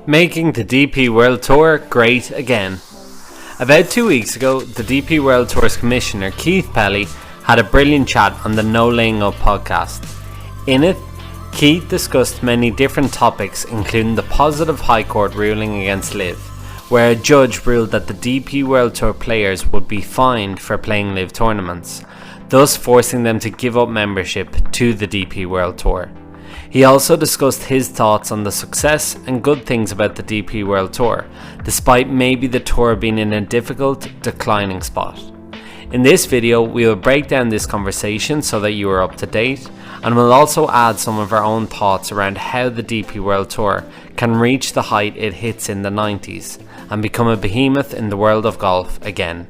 Making the DP World Tour great again. About 2 weeks ago, the DP World Tour's commissioner Keith Pelley had a brilliant chat on the No Laying Up podcast. In it, Keith discussed many different topics, including the positive High Court ruling against LIV, where a judge ruled that the DP World Tour players would be fined for playing LIV tournaments, thus forcing them to give up membership to the DP World Tour. He also discussed his thoughts on the success and good things about the DP World Tour, despite maybe the tour being in a difficult, declining spot. In this video, we will break down this conversation so that you are up to date, and we'll also add some of our own thoughts around how the DP World Tour can reach the height it hits in the 90s and become a behemoth in the world of golf again.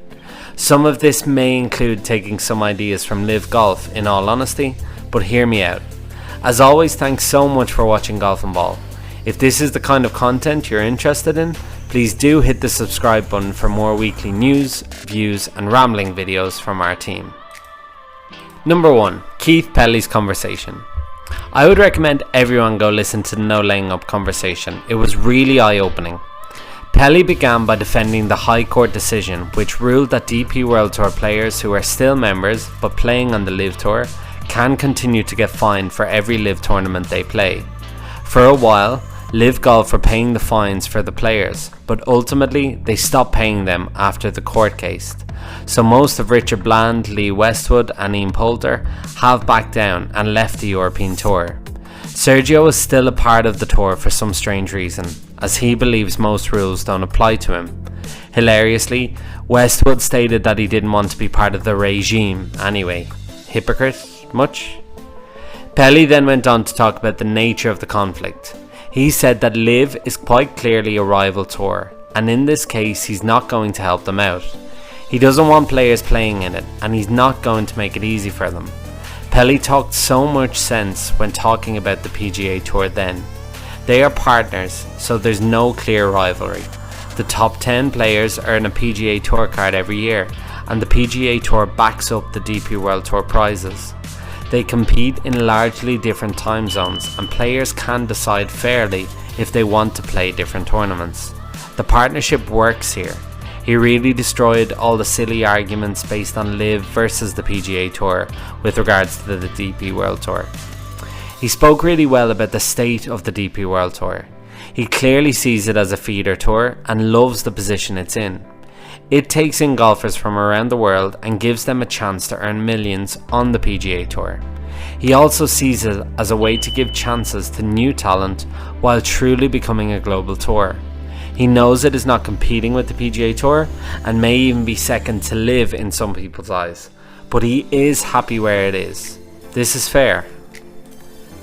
Some of this may include taking some ideas from LIV Golf, in all honesty, but hear me out. As always, thanks so much for watching Golf and Ball. If this is the kind of content you're interested in, please do hit the subscribe button for more weekly news, views and rambling videos from our team. Number 1. Keith Pelley's conversation. I would recommend everyone go listen to the No Laying Up conversation. It was really eye-opening. Pelley began by defending the High Court decision, which ruled that DP World Tour players who are still members but playing on the LIV Tour can continue to get fined for every LIV tournament they play. For a while, LIV Golf were paying the fines for the players, but ultimately they stopped paying them after the court case. So most of Richard Bland, Lee Westwood and Ian Poulter have backed down and left the European Tour. Sergio is still a part of the tour for some strange reason, as he believes most rules don't apply to him. Hilariously, Westwood stated that he didn't want to be part of the regime anyway. Hypocrite? Much? Pelley then went on to talk about the nature of the conflict. He said that LIV is quite clearly a rival tour, and in this case he's not going to help them out. He doesn't want players playing in it, and he's not going to make it easy for them. Pelley talked so much sense when talking about the PGA Tour then. They are partners, so there's no clear rivalry. The top 10 players earn a PGA Tour card every year, and the PGA Tour backs up the DP World Tour prizes. They compete in largely different time zones, and players can decide fairly if they want to play different tournaments. The partnership works here. He really destroyed all the silly arguments based on LIV versus the PGA Tour with regards to the DP World Tour. He spoke really well about the state of the DP World Tour. He clearly sees it as a feeder tour and loves the position it's in. It takes in golfers from around the world and gives them a chance to earn millions on the PGA Tour. He also sees it as a way to give chances to new talent while truly becoming a global tour. He knows it is not competing with the PGA Tour and may even be second to LIV in some people's eyes, but he is happy where it is. This is fair.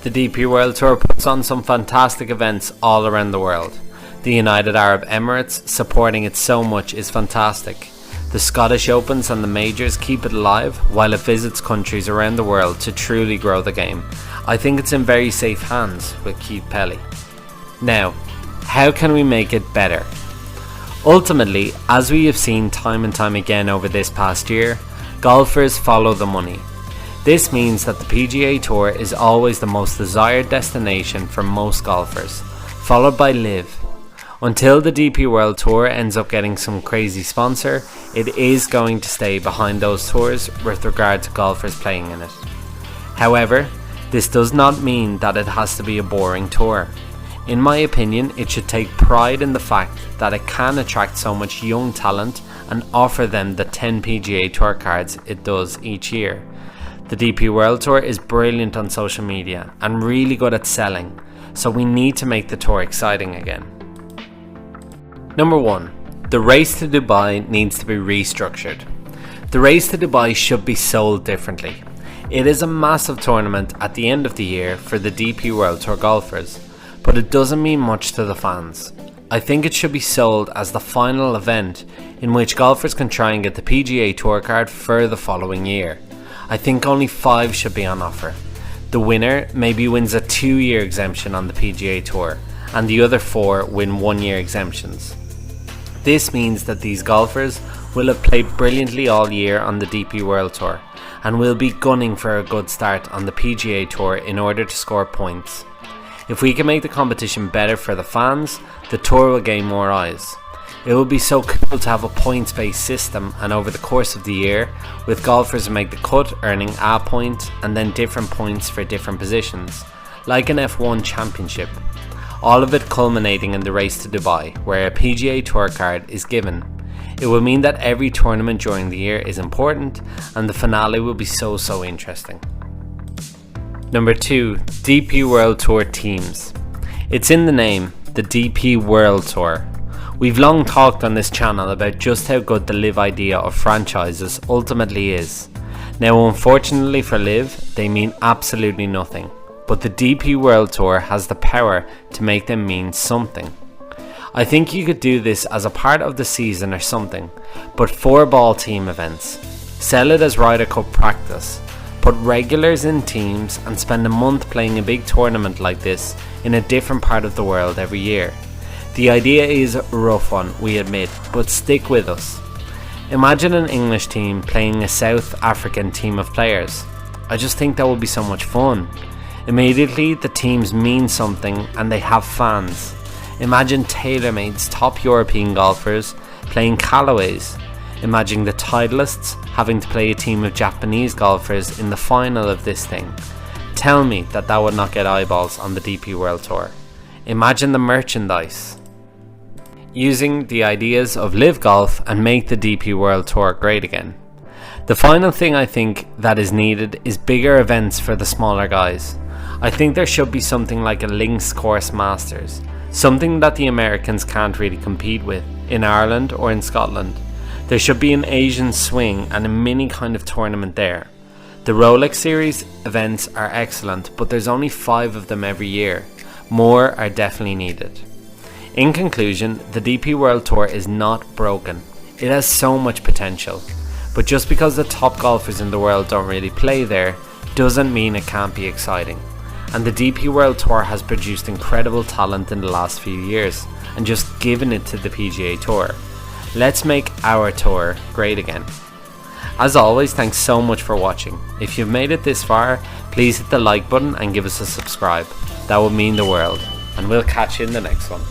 The DP World Tour puts on some fantastic events all around the world. The United Arab Emirates supporting it so much is fantastic. The Scottish Opens and the majors keep it alive while it visits countries around the world to truly grow the game. I think it's in very safe hands with Keith Pelley. Now, how can we make it better? Ultimately, as we have seen time and time again over this past year, golfers follow the money. This means that the PGA Tour is always the most desired destination for most golfers, followed by LIV. Until the DP World Tour ends up getting some crazy sponsor, it is going to stay behind those tours with regard to golfers playing in it. However, this does not mean that it has to be a boring tour. In my opinion, it should take pride in the fact that it can attract so much young talent and offer them the 10 PGA Tour cards it does each year. The DP World Tour is brilliant on social media and really good at selling, so we need to make the tour exciting again. Number 1. The race to Dubai needs to be restructured. The race to Dubai should be sold differently. It is a massive tournament at the end of the year for the DP World Tour golfers, but it doesn't mean much to the fans. I think it should be sold as the final event in which golfers can try and get the PGA Tour card for the following year. I think only 5 should be on offer. The winner maybe wins a 2-year exemption on the PGA Tour, and the other 4 win 1-year exemptions. This means that these golfers will have played brilliantly all year on the DP World Tour, and we'll be gunning for a good start on the PGA Tour in order to score points. If we can make the competition better for the fans, the tour will gain more eyes. It will be so cool to have a points-based system, and over the course of the year, with golfers who make the cut earning a point and then different points for different positions, like an F1 championship. All of it culminating in the race to Dubai, where a PGA Tour card is given. It will mean that every tournament during the year is important, and the finale will be so interesting. Number 2. DP World Tour teams. It's in the name, the DP World Tour. We've long talked on this channel about just how good the LIV idea of franchises ultimately is. Now unfortunately for LIV, they mean absolutely nothing, but the DP World Tour has the power to make them mean something. I think you could do this as a part of the season or something, but 4-ball team events. Sell it as Ryder Cup practice. Put regulars in teams and spend a month playing a big tournament like this in a different part of the world every year. The idea is a rough one, we admit, but stick with us. Imagine an English team playing a South African team of players. I just think that would be so much fun. Immediately the teams mean something and they have fans. Imagine TaylorMade's top European golfers playing Callaways. Imagine the Titleists having to play a team of Japanese golfers in the final of this thing. Tell me that would not get eyeballs on the DP World Tour. Imagine the merchandise. Using the ideas of LIV Golf and make the DP World Tour great again. The final thing I think that is needed is bigger events for the smaller guys. I think there should be something like a links course Masters, something that the Americans can't really compete with in Ireland or in Scotland. There should be an Asian swing and a mini kind of tournament there. The Rolex series events are excellent, but there's only 5 of them every year. More are definitely needed. In conclusion, the DP World Tour is not broken. It has so much potential. But just because the top golfers in the world don't really play there, doesn't mean it can't be exciting. And the DP World Tour has produced incredible talent in the last few years, and just given it to the PGA Tour. Let's make our tour great again. As always, thanks so much for watching. If you've made it this far, please hit the like button and give us a subscribe. That would mean the world. And we'll catch you in the next one.